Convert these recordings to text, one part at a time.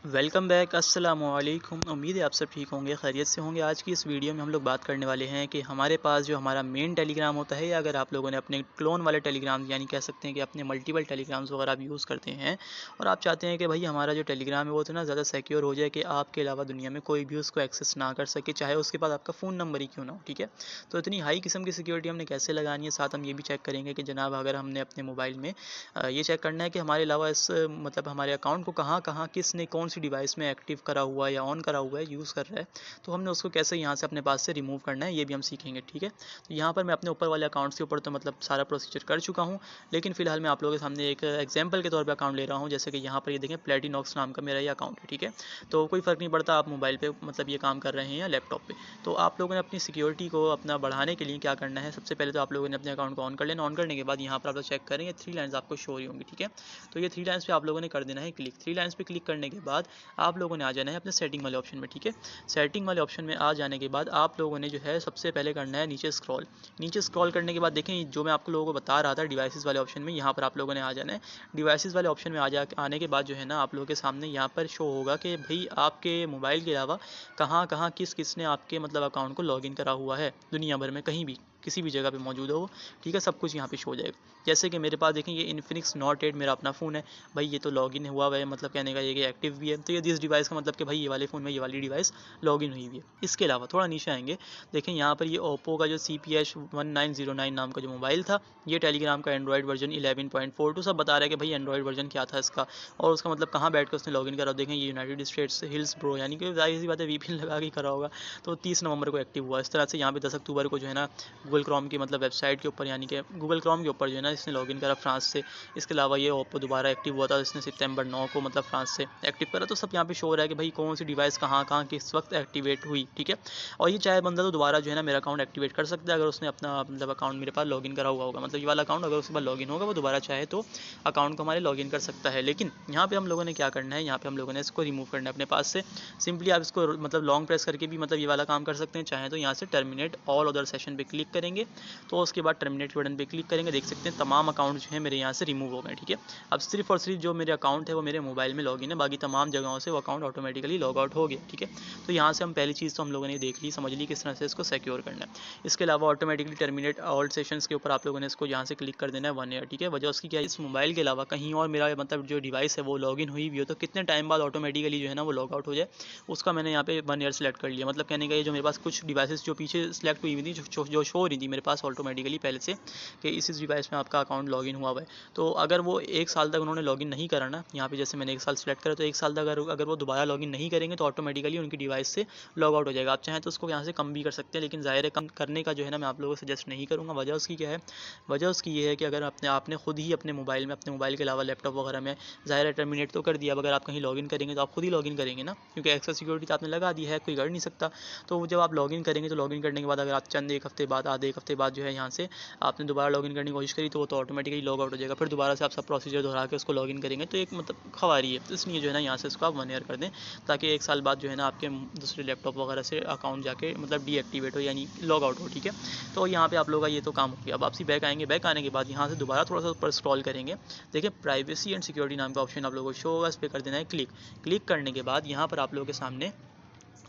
Welcome back. अस्सलामुअलैकुम। उम्मीद है आप सब ठीक होंगे, खैरियत से होंगे। आज की इस वीडियो में हम लोग बात करने वाले हैं कि हमारे पास जो हमारा मेन टेलीग्राम होता है, या अगर आप लोगों ने अपने क्लोन वाले टेलीग्राम यानी कह सकते हैं कि अपने मल्टीपल टेलीग्राम्स वगैरह आप यूज़ करते हैं और आप चाहते हैं कि भाई हमारा जो टेलीग्राम है वो इतना ज़्यादा सिक्योर हो जाए कि आपके अलावा दुनिया में कोई भी उसको एक्सेस ना कर सके, चाहे उसके पास आपका फ़ोन नंबर ही क्यों ना हो। ठीक है, तो इतनी हाई किस्म की सिक्योरिटी हमने कैसे लगानी है, साथ हम ये भी चेक करेंगे कि जनाब अगर हमने अपने मोबाइल में ये चेक करना है कि हमारे अलावा इस मतलब हमारे अकाउंट को कहाँ कहाँ किसने कौन सी डिवाइस में एक्टिव करा हुआ है या ऑन करा हुआ है, यूज़ कर रहा है, तो हमने उसको कैसे यहाँ से अपने पास से रिमूव करना है ये भी हम सीखेंगे। ठीक है, तो यहाँ पर मैं अपने ऊपर वाले अकाउंट्स के ऊपर तो मतलब सारा प्रोसीजर कर चुका हूँ, लेकिन फिलहाल मैं आप लोगों के सामने एक एग्जाम्पल के तौर पर अकाउंट ले रहा हूँ। जैसे कि यहाँ पर ये देखें, प्लेटिनॉक्स नाम का मेरा ये अकाउंट है। ठीक है, तो कोई फ़र्क नहीं पड़ता आप मोबाइल पे मतलब ये काम कर रहे हैं या लैपटॉप पे। तो आप लोगों ने अपनी सिक्योरिटी को अपना बढ़ाने के लिए क्या करना है, सबसे पहले तो आप लोगों ने अपने अकाउंट को ऑन कर लेना। ऑन करने के बाद यहाँ पर आप लोग चेक करेंगे 3 लाइन्स आपको शो हो रही होंगी। ठीक है, तो ये 3 लाइन्स पे आप लोगों ने कर देना है क्लिक। 3 लाइन्स पे क्लिक करने के बाद आप लोगों ने आ जाना है अपने सेटिंग वाले ऑप्शन में। ठीक है, सेटिंग वाले ऑप्शन में आ जाने के बाद आप लोगों ने जो है सबसे पहले करना है नीचे स्क्रॉल। नीचे स्क्रॉल करने के बाद देखें जो मैं आप लोगों को बता रहा था डिवाइसेस वाले ऑप्शन में, यहाँ पर आप लोगों ने आ जाना है। डिवाइसेस वाले ऑप्शन में आने के बाद जो है ना आप लोगों के सामने यहाँ पर शो होगा कि भाई आपके मोबाइल के अलावा कहाँ कहाँ किसने आपके मतलब अकाउंट को लॉगिन करा हुआ है, दुनिया भर में कहीं भी किसी भी जगह पे मौजूद हो वो। ठीक है, सब कुछ यहाँ पे शो हो जाएगा। जैसे कि मेरे पास देखें ये इन्फिनिक्स नॉट 8 मेरा अपना फ़ोन है भाई, ये तो लॉगिन हुआ हुआ है, मतलब कहने का ये कि एक्टिव भी है। तो ये दिस डिवाइस का मतलब कि भाई ये वाले फ़ोन में ये वाली डिवाइस लॉगिन हुई हुई है। इसके अलावा थोड़ा नीचे आएंगे, देखें यहाँ पर ये ओप्पो का जो CPH1909 नाम का जो मोबाइल था, ये टेलीग्राम का एंड्रॉइड वर्जन 11.42 सब बता रहा है कि भाई एंड्रॉइड वर्जन क्या था इसका और उसका मतलब कहाँ बैठ कर उसने लॉगिन करा। देखें ये यूनाइटेड स्टेट्स हिल्स ब्रो, यानी कि जाहिर सी बात है VPN लगा के करा होगा। तो 30 नवंबर को एक्टिव हुआ। इस तरह से यहाँ पे 10 अक्टूबर को जो है ना गूगल क्रोम की मतलब वेबसाइट के ऊपर, यानी कि गूगल क्रोम के ऊपर जो है ना इसने लॉगिन करा फ्रांस से। इसके अलावा ये ओप्पो दोबारा एक्टिव हुआ था, इसने सितंबर 9 को मतलब फ्रांस से एक्टिव करा। तो सब यहाँ पे शो हो रहा है कि भाई कौन सी डिवाइस कहाँ कहाँ किस वक्त एक्टिवेट हुई। ठीक है, और ये चाहे बंदा तो दोबारा जो है ना मेरा अकाउंट एक्टिवेट कर सकता है अगर उसने अपना मतलब अकाउंट मेरे पास लॉगिन करा हुआ होगा। मतलब ये वाला अकाउंट अगर उसके पास लॉगिन होगा वो दोबारा चाहे तो अकाउंट को हमारे लॉगिन कर सकता है। लेकिन यहाँ पे हम लोगों ने क्या करना है, यहाँ पे हम लोगों ने इसको रिमूव करना है अपने पास से। सिंपली आप इसको मतलब लॉन्ग प्रेस करके भी मतलब ये वाला काम कर सकते हैं। चाहे तो यहाँ से टर्मिनेट ऑल अदर सेशन पे क्लिक करेंगे, तो उसके बाद टर्मिनेट बटन पे क्लिक करेंगे, देख सकते हैं तमाम अकाउंट जो है मेरे यहाँ से रिमूव हो गए। ठीक है, अब सिर्फ और सिर्फ जो मेरे अकाउंट है वो मेरे मोबाइल में लॉगिन है, बाकी तमाम जगहों से वो अकाउंट ऑटोमेटिकली लॉग आउट हो गया। ठीक है, तो यहाँ से हम पहली चीज़ तो हम लोगों ने देख ली, समझ ली किस तरह से इसको सिक्योर करना है। इसके अलावा ऑटोमेटिकली टर्मिनेट ऑल सेशंस के ऊपर आप लोगों ने इसको यहाँ से क्लिक कर देना है 1 ईयर। ठीक है, वजह उसकी क्या है, इस मोबाइल के अलावा कहीं और मेरा मतलब जो डिवाइस है वो लॉगिन हुई भी हो तो कितने टाइम बाद ऑटोमेटिकली जो है ना वो लॉग आउट हो जाए, उसका मैंने यहाँ पे 1 ईयर सेलेक्ट कर लिया। मतलब कहने का ये जो मेरे पास कुछ डिवाइसेस जो पीछे सेलेक्ट हुई हुई थी जो शो हो रही थी मेरे पास ऑटोमेटिकली पहले से कि इस डिवाइस में आपका अकाउंट लॉगिन हुआ हुआ है, तो अगर वो 1 साल तक उन्होंने लॉगिन नहीं करा ना, यहाँ पे जैसे मैंने 1 साल सेलेक्ट करा, तो 1 साल तक अगर वो दोबारा लॉगिन नहीं करेंगे तो ऑटोमेटिकली उनकी डिवाइस से लॉग आउट हो जाएगा। आप चाहें तो उसको यहाँ से कम भी कर सकते हैं, लेकिन ज़ाहिर है कम करने का जो है ना मैं आप लोगों को सजेस्ट नहीं करूँगा। वजह उसकी क्या है, वजह उसकी ये है कि अगर आपने खुद ही अपने मोबाइल के अलावा लैपटॉप वगैरह में ज़ाहिर है टर्मिनेट तो कर दिया, अगर आप कहीं लॉगिन करेंगे तो आप खुद ही लॉगिन करेंगे ना, क्योंकि एक्स्ट्रा सिक्योरिटी तो आपने लगा दी है, कोई कर नहीं सकता। तो जब आप लॉगिन करेंगे तो लॉगिन करने के बाद अगर आप चंद एक हफ्ते बाद आधे एक हफ्ते बाद जो है यहाँ से आपने दोबारा लॉगिन करने की कोशिश करी तो वो तो ऑटोमेटिकली लॉग आउट हो जाएगा। फिर दोबारा से आप सब प्रोसीजर दोहरा के उसको लॉगिन करेंगे तो एक मतलब खवारी है। तो इसलिए जो है ना यहाँ से इसको आप 1 ईयर कर दें, ताकि 1 साल बाद जो है ना आपके दूसरे लैपटॉप वगैरह से अकाउंट जाके मतलब डीएक्टिवेट हो, यानी लॉग आउट हो। ठीक है, तो यहाँ पे आप लोगों का ये तो काम हो गया। अब वापसी बैक आएंगे, बैक आने के बाद यहाँ से दोबारा थोड़ा सा ऊपर स्क्रॉल करेंगे, देखिए प्राइवेसी एंड सिक्योरिटी नाम का ऑप्शन आप लोगों को शो होगा, इस पर कर देना है क्लिक। क्लिक करने के बाद यहाँ पर आप लोगों के सामने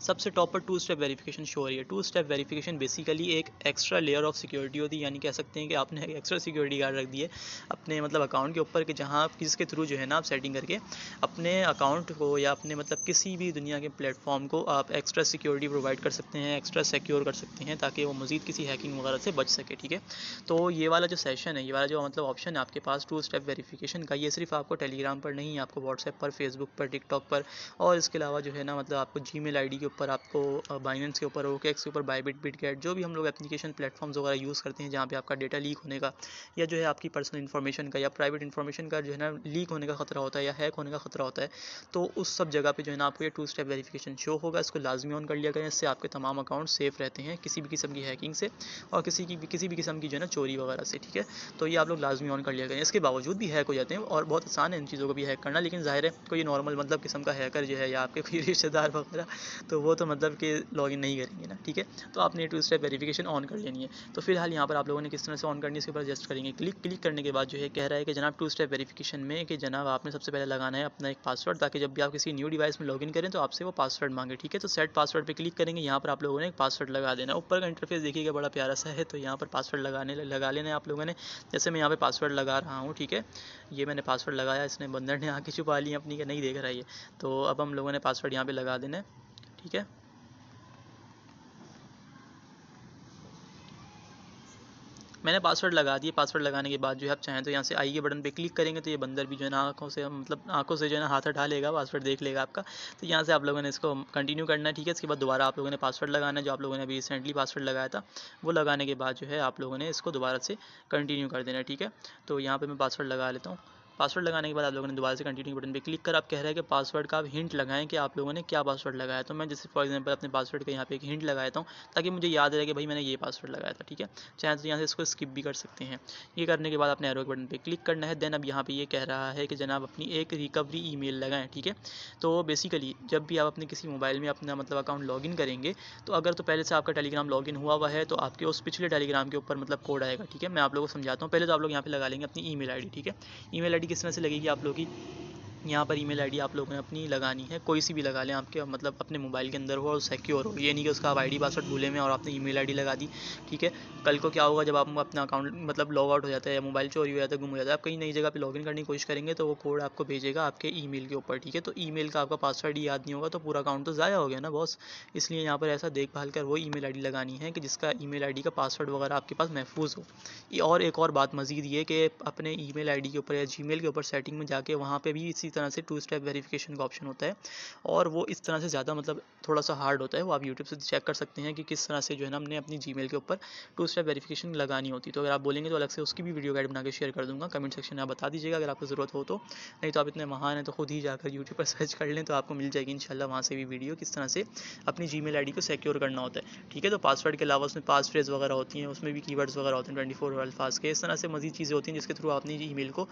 सबसे टॉप पर 2 स्टेप वेरिफिकेशन शो हो रही है। 2 स्टेप वेरिफिकेशन बेसिकली एक एक्स्ट्रा लेयर ऑफ सिक्योरिटी होती है, यानी कह सकते हैं कि आपने एक एक्स्ट्रा सिक्योरिटी गार्ड रख दिए अपने मतलब अकाउंट के ऊपर कि जहां आप जिसके थ्रू जो है ना आप सेटिंग करके अपने अकाउंट को या अपने मतलब किसी भी दुनिया के प्लेटफॉर्म को आप एक्स्ट्रा सिक्योरिटी प्रोवाइड कर सकते हैं, एक्स्ट्रा सिक्योर कर सकते हैं, ताकि वो मज़ीद किसी हैकिंग वगैरह से बच सके। ठीक है, तो ये वाला जो सेशन है, ये वाला जो मतलब ऑप्शन है आपके पास 2 स्टेप वेरिफिकेशन का, ये सिर्फ आपको टेलीग्राम पर नहीं, आपको व्हाट्सएप पर, फेसबुक पर, टिकटॉक पर और इसके अलावा जो है ना मतलब आपको जीमेल आईडी के ऊपर, आपको बाइनेंस के ऊपर, ओकेएक्स के ऊपर, बायबिट, बिटगेट, जो भी हम लोग एप्लीकेशन प्लेटफॉर्म्स वगैरह यूज़ करते हैं जहाँ पे आपका डेटा लीक होने का या जो है आपकी पर्सनल इन्फॉर्मेशन का या प्राइवेट इन्फॉर्मेशन का जो है ना लीक होने का खतरा होता है या हैक होने का खतरा होता है, तो उस सब जगह पे जो है ना आपको ये 2 स्टेप वेरिफिकेशन शो होगा। इसको लाजमी ऑन कर लिया करें, इससे आपके तमाम अकाउंट सेफ रहते हैं किसी भी किस्म की हैकिंग से और किसी भी किस्म की जो है ना चोरी वगैरह से। ठीक है, तो ये आप लोग लाजमी ऑन कर लिया करें। इसके बावजूद भी हैक हो जाते हैं और बहुत आसान है इन चीज़ों को भी हैक करना, लेकिन ज़ाहिर है कोई नॉर्मल मतलब किस्म का हैकर जो है या आपके कोई रिश्तेदार वगैरह, तो वो तो मतलब कि लॉगिन नहीं करेंगे ना, ठीक है। तो आपने 2 स्टेप वेरिफिकेशन ऑन कर लेनी है। तो फिलहाल यहाँ पर आप लोगों ने किस तरह से ऑन करनी है इसके ऊपर एडजस्ट करेंगे। क्लिक करने के बाद जो है कह रहा है कि जनाब 2 स्टेप वेरिफिकेशन में कि जनाब आपने सबसे पहले लगाना है अपना एक पासवर्ड, ताकि जब भी आप किसी न्यू डिवाइस में लॉगिन करें तो आपसे वो पासवर्ड मांगे, ठीक है। तो सेट पासवर्ड पे क्लिक करेंगे, यहाँ पर आप लोगों ने एक पासवर्ड लगा देना। ऊपर का इंटरफेस देखिएगा बड़ा प्यारा सा है, तो यहाँ पर पासवर्ड लगा लेना है आप लोगों ने। जैसे मैं यहाँ पे पासवर्ड लगा रहा हूँ, ठीक है, ये मैंने पासवर्ड लगाया, इसने बंदर ने आके छुपा ली अपनी के, नहीं देख रहा है ये। तो अब हम लोगों ने पासवर्ड यहाँ पे लगा देना है, ठीक है। मैंने पासवर्ड लगा दिया। पासवर्ड लगाने के बाद जो है आप चाहें तो यहाँ से आई के बटन पे क्लिक करेंगे तो ये बंदर भी जो है ना आंखों से मतलब आंखों से जो है ना हाथ हटा लेगा, पासवर्ड देख लेगा आपका। तो यहाँ से आप लोगों ने इसको कंटिन्यू करना है, ठीक है। इसके बाद दोबारा आप लोगों ने पासवर्ड लगाना है, जो आप लोगों ने अभी रिसेंटली पासवर्ड लगाया था वो लगाने के बाद जो है आप लोगों ने इसको दोबारा से कंटिन्यू कर देना है, ठीक है। तो यहाँ पर मैं पासवर्ड लगा लेता हूँ। पासवर्ड लगाने के बाद आप लोगों ने दोबारा से कंटिन्यू बटन पे क्लिक कर, आप कह रहा है कि पासवर्ड का आप हिंट लगाएं कि आप लोगों ने क्या पासवर्ड लगाया। तो मैं जैसे फॉर एग्जांपल अपने पासवर्ड का यहाँ पे एक हिंट लगाता हूँ, ताकि मुझे याद रहे कि भाई मैंने ये पासवर्ड लगाया था, ठीक है। चाहे तो यहाँ से इसको स्किप भी कर सकते हैं। ये करने के बाद अपने एरो बटन पे क्लिक करना है। देन अब यहाँ पे ये कह रहा है कि जनाब अपनी एक रिकवरी ईमेल लगाएं, ठीक है। तो बेसिकली जब भी आप अपने किसी मोबाइल में अपना मतलब अकाउंट लॉगिन करेंगे, तो अगर तो पहले से आपका टेलीग्राम लॉगिन हुआ है तो आपके उस पिछले टेलीग्राम के ऊपर मतलब कोड आएगा, ठीक है। मैं आप लोगों को समझाता हूँ। पहले तो आप लोग यहाँ पे लगा लेंगे अपनी ईमेल आईडी, ठीक है। ईमेल आईडी किस तरह से लगेगी आप लोग की, यहाँ पर ईमेल आईडी आप लोगों ने अपनी लगानी है, कोई सी भी लगा लें आपके मतलब अपने मोबाइल के अंदर हो और सिक्योर हो। ये नहीं कि उसका आप आईडी पासवर्ड भूले में और आपने ईमेल आईडी लगा दी, ठीक है। कल को क्या होगा जब आप अपना अकाउंट मतलब लॉग आउट हो जाता है या मोबाइल चोरी हो जाता है, गुम हो जाता है, आप कहीं नई जगह पे लॉगिन करने की कोशिश करेंगे तो वो कोड आपको भेजेगा आपके ईमेल के ऊपर, ठीक है। तो ईमेल का आपका पासवर्ड ही याद नहीं होगा तो पूरा अकाउंट तो ज़ाया हो गया ना बॉस। इसलिए यहाँ पर ऐसा देखभाल कर वो ईमेल आईडी लगानी है कि जिसका ईमेल आईडी का पासवर्ड वगैरह आपके पास महफूज हो। और एक और बात मजीद ये कि अपने ईमेल आईडी के ऊपर या जीमेल के ऊपर सेटिंग में जाके वहाँ पे भी इसी तरह से 2 स्टेप वेरिफिकेशन का ऑप्शन होता है, और वो इस तरह से ज़्यादा मतलब थोड़ा सा हार्ड होता है। वो आप यूट्यूब से चेक कर सकते हैं कि किस तरह से जो है ना हमने अपनी जीमेल के ऊपर 2 स्टेप वेरिफिकेशन लगानी होती। तो अगर आप बोलेंगे तो अलग से उसकी भी वीडियो गाइड बना के शेयर कर दूँगा, कमेंट सेक्शन में आप बता दीजिएगा अगर आपको ज़रूरत हो तो। नहीं तो आप इतने महान हैं तो खुद ही जाकर यूट्यूब पर सर्च कर लें तो आपको मिल जाएगी इंशाल्लाह वहाँ से भी वीडियो किस तरह से अपनी जीमेल आईडी को सिक्योर करना होता है, ठीक है। तो पासवर्ड के अलावा उसमें पास फ्रेज वगैरह होती हैं, उसमें भी कीवर्ड्स वगैरह होते हैं 24 अल्फाज के। इस तरह से मज़ीद चीज़ें होती हैं जिसके थ्रू आप अपनी ईमेल को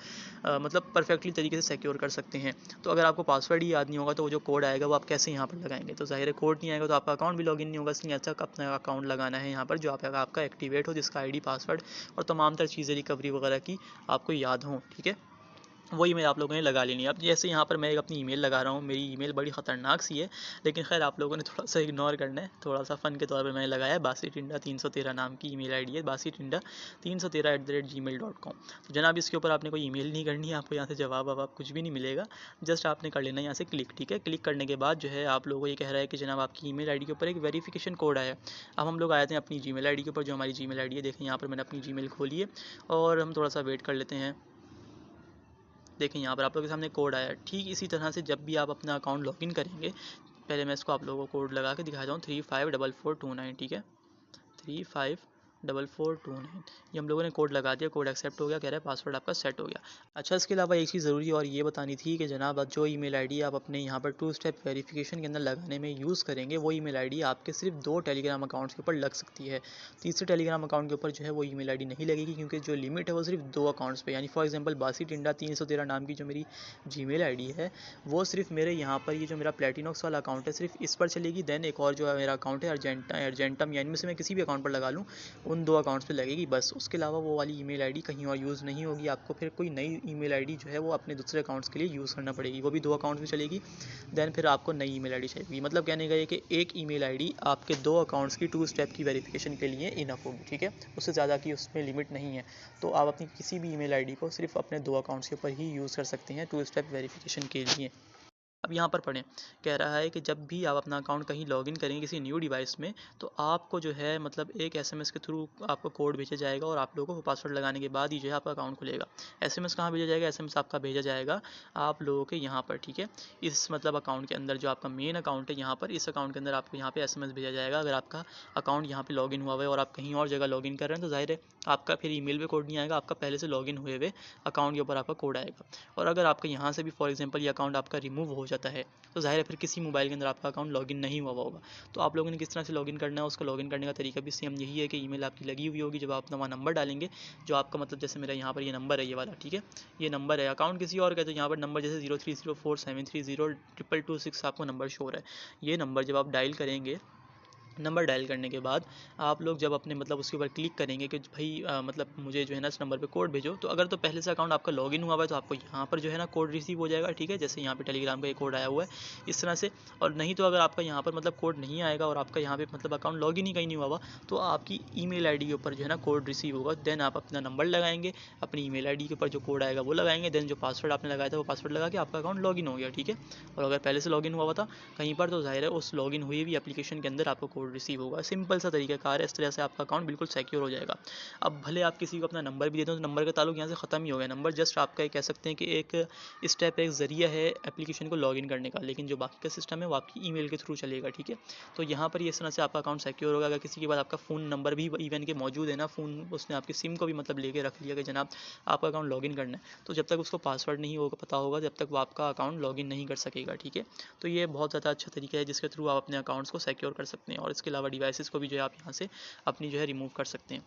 मतलब परफेक्टली तरीके से सिक्योर कर सकते हैं। तो अगर आपको पासवर्ड ही याद नहीं होगा तो वो जो कोड आएगा वो आप कैसे यहाँ पर लगाएंगे। तो ज़ाहिर है कोड नहीं आएगा तो आपका अकाउंट भी लॉगिन नहीं होगा। इसलिए अच्छा अपना अकाउंट लगाना है यहाँ पर जो आपका एक्टिवेट हो, जिसका आईडी पासवर्ड और तमाम तर चीज़ें रिकवरी वगैरह की आपको याद हों, ठीक है। वही मैं आप लोगों ने लगा लेनी है। अब जैसे यहाँ पर मैं अपनी ईमेल लगा रहा हूँ, मेरी ईमेल बड़ी ख़तरनाक सी है, लेकिन खैर आप लोगों ने थोड़ा सा इग्नोर करना है। थोड़ा सा फ़न के तौर पे मैंने लगाया है बासी टिंडा 313 नाम की ईमेल आईडी है, बासी टिंडा 313@gmail.com। तो जनाब इसके ऊपर आपने कोई ईमेल नहीं करनी है, आपको यहाँ से जवाब अब कुछ भी नहीं मिलेगा। जस्ट आपने कर लेना है यहाँ से क्लिक, ठीक है। क्लिक करने के बाद जो है आप लोगों को ये कह रहा है कि जनाब आपकी ईमेल आईडी के ऊपर एक वेरिफिकेशन कोड आया। अब हम लोग आए थे अपनी जीमेल आईडी के ऊपर, जो हमारी जीमेल आईडी है। देखें यहाँ पर मैंने अपनी जीमेल खोली है और हम थोड़ा सा वेट कर लेते हैं। देखें यहाँ पर आप लोगों के सामने कोड आया। ठीक इसी तरह से जब भी आप अपना अकाउंट लॉगिन करेंगे, पहले मैं इसको आप लोगों को कोड लगा के दिखाता हूँ 354429, ठीक है, 354429। ये हम लोगों ने कोड लगा दिया, कोड एक्सेप्ट हो गया, कह रहा है पासवर्ड आपका सेट हो गया। अच्छा, इसके अलावा एक चीज़ ज़रूरी और ये बतानी थी कि जनाब जो ईमेल आईडी आप अपने यहाँ पर 2 स्टेप वेरिफिकेशन के अंदर लगाने में यूज़ करेंगे, वो ईमेल आईडी आपके सिर्फ 2 टेलीग्राम अकाउंट्स के ऊपर लग सकती है। तीसरे टेलीग्राम अकाउंट के ऊपर जो है वो ईमेल आईडी नहीं लगेगी, क्योंकि जो लिमिट है वो सिर्फ 2 अकाउंट्स पे, यानी फॉर एग्जांपल बासी टिंडा 313 नाम की जो मेरी जीमेल आईडी है वो सिर्फ मेरे यहाँ पर ये जो मेरा प्लेटिनॉक्स वाला अकाउंट है सिर्फ इस पर चलेगी। देन एक और जो मेरा अकाउंट है अर्जेंटम, यानी में से मैं किसी भी अकाउंट पर लगा लूँ उन 2 अकाउंट्स पे लगेगी बस। उसके अलावा वो वाली ईमेल आईडी कहीं और यूज़ नहीं होगी। आपको फिर कोई नई ईमेल आईडी जो है वो अपने दूसरे अकाउंट्स के लिए यूज़ करना पड़ेगी, वो भी 2 अकाउंट्स में चलेगी। देन फिर आपको नई ईमेल आईडी चाहिए। मतलब कहने का ये कि एक ईमेल आईडी आपके 2 अकाउंट्स की 2 स्टेप की वेरिफिकेशन के लिए इनफ होगी, ठीक है। उससे ज़्यादा की उसमें लिमिट नहीं है। तो आप अपनी किसी भी ईमेल आईडी को सिर्फ अपने 2 अकाउंट्स के ऊपर ही यूज़ कर सकते हैं 2 स्टेप वेरिफिकेशन के लिए। अब यहाँ पर पढ़ें, कह रहा है कि जब भी आप अपना अकाउंट कहीं लॉगिन करेंगे किसी न्यू डिवाइस में, तो आपको जो है मतलब एक एसएमएस के थ्रू आपको कोड भेजा जाएगा और आप लोगों को पासवर्ड लगाने के बाद ही जो है आपका अकाउंट खुलेगा। एसएमएस कहाँ भेजा जाएगा? एसएमएस आपका भेजा जाएगा आप लोगों के यहाँ पर, ठीक है। इस मतलब अकाउंट के अंदर जो आपका मेन अकाउंट है यहाँ पर, इस अकाउंट के अंदर आपको यहाँ पर एसएमएस भेजा जाएगा। अगर आपका अकाउंट यहाँ पर लॉगिन हुआ है और आप कहीं और जगह लॉगिन कर रहे हैं तो जाहिर है आपका फिर ईमेल पे कोड नहीं आएगा, आपका पहले से लॉगिन हुए हुए अकाउंट के ऊपर आपका कोड आएगा। और अगर आपका यहाँ से भी फॉर एग्जांपल ये अकाउंट आपका रिमूव हो जाता है, तो ज़ाहिर है फिर किसी मोबाइल के अंदर आपका अकाउंट लॉगिन नहीं हुआ होगा। तो आप लोगों ने किस तरह से लॉगिन करना है, उसको लॉगिन करने का तरीका भी सेम यही है कि ईमेल आपकी लगी हुई होगी, जब आप अपना वहाँ नंबर डालेंगे, जो आपका मतलब जैसे मेरा यहाँ पर ये नंबर है ये वाला, ठीक है, ये नंबर है, अकाउंट किसी और का, तो यहाँ पर नंबर जैसे 0304730226 आपको नंबर शो हो रहा है। ये नंबर जब आप डायल करेंगे, नंबर डायल करने के बाद आप लोग जब अपने मतलब उसके ऊपर क्लिक करेंगे कि भाई मतलब मुझे जो है ना इस नंबर पे कोड भेजो, तो अगर तो पहले से अकाउंट आपका लॉगिन हुआ हुआ है तो आपको यहाँ पर जो है ना कोड रिसीव हो जाएगा, ठीक है, जैसे यहाँ पे टेलीग्राम का एक कोड आया हुआ है इस तरह से। और नहीं तो अगर आपका यहाँ पर मतलब कोड नहीं आएगा और आपका यहाँ पे मतलब अकाउंट लॉगिन ही कहीं नहीं हुआ हुआ, तो आपकी ईमेल आईडी के ऊपर जो है ना कोड रिसीव होगा। देन आप अपना नंबर लगाएंगे, अपनी ईमेल आईडी के ऊपर जो कोड आएगा वो लगाएंगे, देन जो पासवर्ड आपने लगाया था वो पासवर्ड लगा के आपका अकाउंट लॉगिन हो गया, ठीक है। और अगर पहले से लॉगिन हुआ हुआ था कहीं पर, तो जाहिर है उस लॉगिन हुई हुई एप्लीकेशन के अंदर आपको कोड रिसीव होगा। सिंपल सा तरीकाकार है, इस तरह से आपका अकाउंट बिल्कुल सिक्योर हो जाएगा। अब भले आप किसी को अपना नंबर भी देते हो तो नंबर का ताल्लुक यहाँ से ख़त्म ही हो गया, नंबर जस्ट आपका कह सकते हैं कि एक स्टेप, एक ज़रिया है एप्लीकेशन को लॉगिन करने का, लेकिन जो बाकी का सिस्टम है वो आपकी ईमेल के थ्रू चलेगा, ठीक है। तो यहाँ पर इस तरह से आपका अकाउंट सिक्योर होगा। अगर किसी के पास आपका फ़ोन नंबर भी इवन के मौजूद है ना, फ़ोन उसने आपकी सिम को भी मतलब लेके रख लिया कि जनाब आपका अकाउंट लॉगिन करना है, तो जब तक उसको पासवर्ड नहीं होगा पता होगा, जब तक वो आपका अकाउंट लॉगिन नहीं कर सकेगा, ठीक है। तो ये बहुत ज़्यादा अच्छा तरीका है जिसके थ्रू आप अपने अकाउंट्स को सिक्योर कर सकते हैं। और इसके अलावा डिवाइसेस को भी जो है आप यहाँ से अपनी जो है रिमूव कर सकते हैं।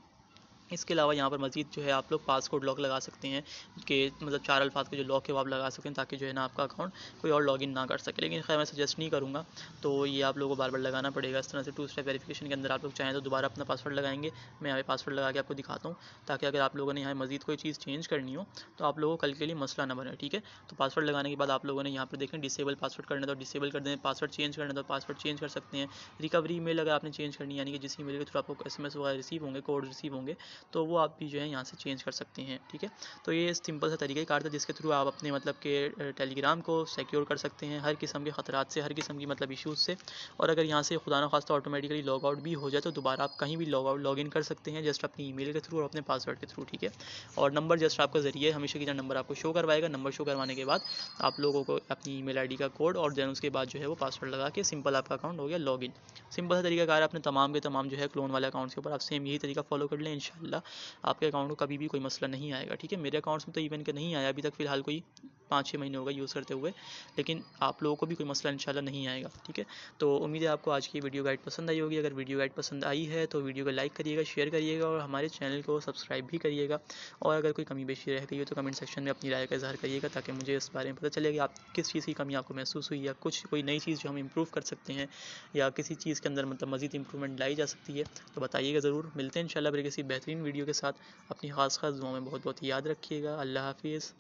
इसके अलावा यहाँ पर मज़ीद जो है आप लोग पासकोड लॉक लगा सकते हैं कि मतलब 4 अल्फाज के जो लॉक है वो आप लगा सकते हैं, ताकि जो है ना आपका अकाउंट कोई और लॉगिन ना कर सके। लेकिन खैर मैं सजेस्ट नहीं करूँगा, तो ये आप लोगों को बार बार लगाना पड़ेगा। इस तरह से 2 स्टेप वेरिफिकेशन के अंदर आप लोग चाहें तो दोबारा अपना पासवर्ड लगाएंगे। मैं यहाँ पे पासवर्ड लगा के आपको दिखाता हूँ, ताकि अगर आप लोगों ने यहाँ मज़ीद कोई चीज़ चेंज करनी हो तो आप लोगों को कल के लिए मसला ना बने, ठीक है। तो पासवर्ड लगाने के बाद आप लोगों ने यहाँ पर देखें डिसेबल पासवर्ड करना तो डिसेबल कर दें, पासवर्ड चेंज करना तो पासवर्ड चेंज कर सकते हैं। रिकवरी ईमेल अगर आपने चेंज करनी, यानी कि जिस ईमेल के थ्रू आपको SMS वगैरह रिसीव होंगे, कोड रिसीव होंगे, तो वो आप भी जो है यहाँ से चेंज कर सकते हैं, ठीक है। तो ये सिंपल सा तरीक़ाकार था जिसके थ्रू आप अपने मतलब के टेलीग्राम को सिक्योर कर सकते हैं हर किस्म के ख़तरात से, हर किस्म की मतलब इश्यूज़ से। और अगर यहाँ से खुदा न खास्ता ऑटोमेटिकली लॉग आउट भी हो जाए तो दोबारा आप कहीं भी लॉग इन कर सकते हैं, जस्ट अपनी ईमेल के थ्रू और अपने पासवर्ड के थ्रू, ठीक है। और नंबर जस्ट आपका ज़रिए हमेशा की तरह नंबर आपको शो करवाएगा। नंबर शो करवाने के बाद आप लोगों को अपनी ईमेल आईडी का कोड और देन उसके बाद जो है वो पासवर्ड लगा के सिंपल आपका अकाउंट हो गया लॉगिन। सिंपल सा तरीकाकार अपने तमाम के तमाम जो है क्लोन वाले अकाउंट्स के ऊपर आप सेम यही तरीका फॉलो कर लें, इंशाल्लाह आपके अकाउंट को कभी भी कोई मसला नहीं आएगा, ठीक है। मेरे अकाउंट्स में तो इवन के नहीं आया अभी तक, फ़िलहाल कोई 5-6 महीने हो गए यूज़ करते हुए, लेकिन आप लोगों को भी कोई मसला इंशाल्लाह नहीं आएगा, ठीक है। तो उम्मीद है आपको आज की वीडियो गाइड पसंद आई होगी। अगर वीडियो गाइड पसंद आई है तो वीडियो को लाइक करिएगा, शेयर करिएगा और हमारे चैनल को सब्सक्राइब भी करिएगा। और अगर कोई कमी बेशी रह गई हो तो कमेंट सेक्शन में अपनी राय का इज़हार करिएगा, ताकि मुझे इस बारे में पता चले कि आप किस चीज़ की कमी आपको महसूस हुई, या कुछ कोई नई चीज़ जो हम इम्प्रूव कर सकते हैं, या किसी चीज़ के अंदर मतलब मज़ीद इंप्रूवमेंट लाई जा सकती है, तो बताइएगा ज़रूर। मिलते हैं इंशाल्लाह फिर किसी बेहतरीन वीडियो के साथ। अपनी ख़ास दुआओं में बहुत बहुत याद रखिएगा। अल्लाह हाफ़िज़।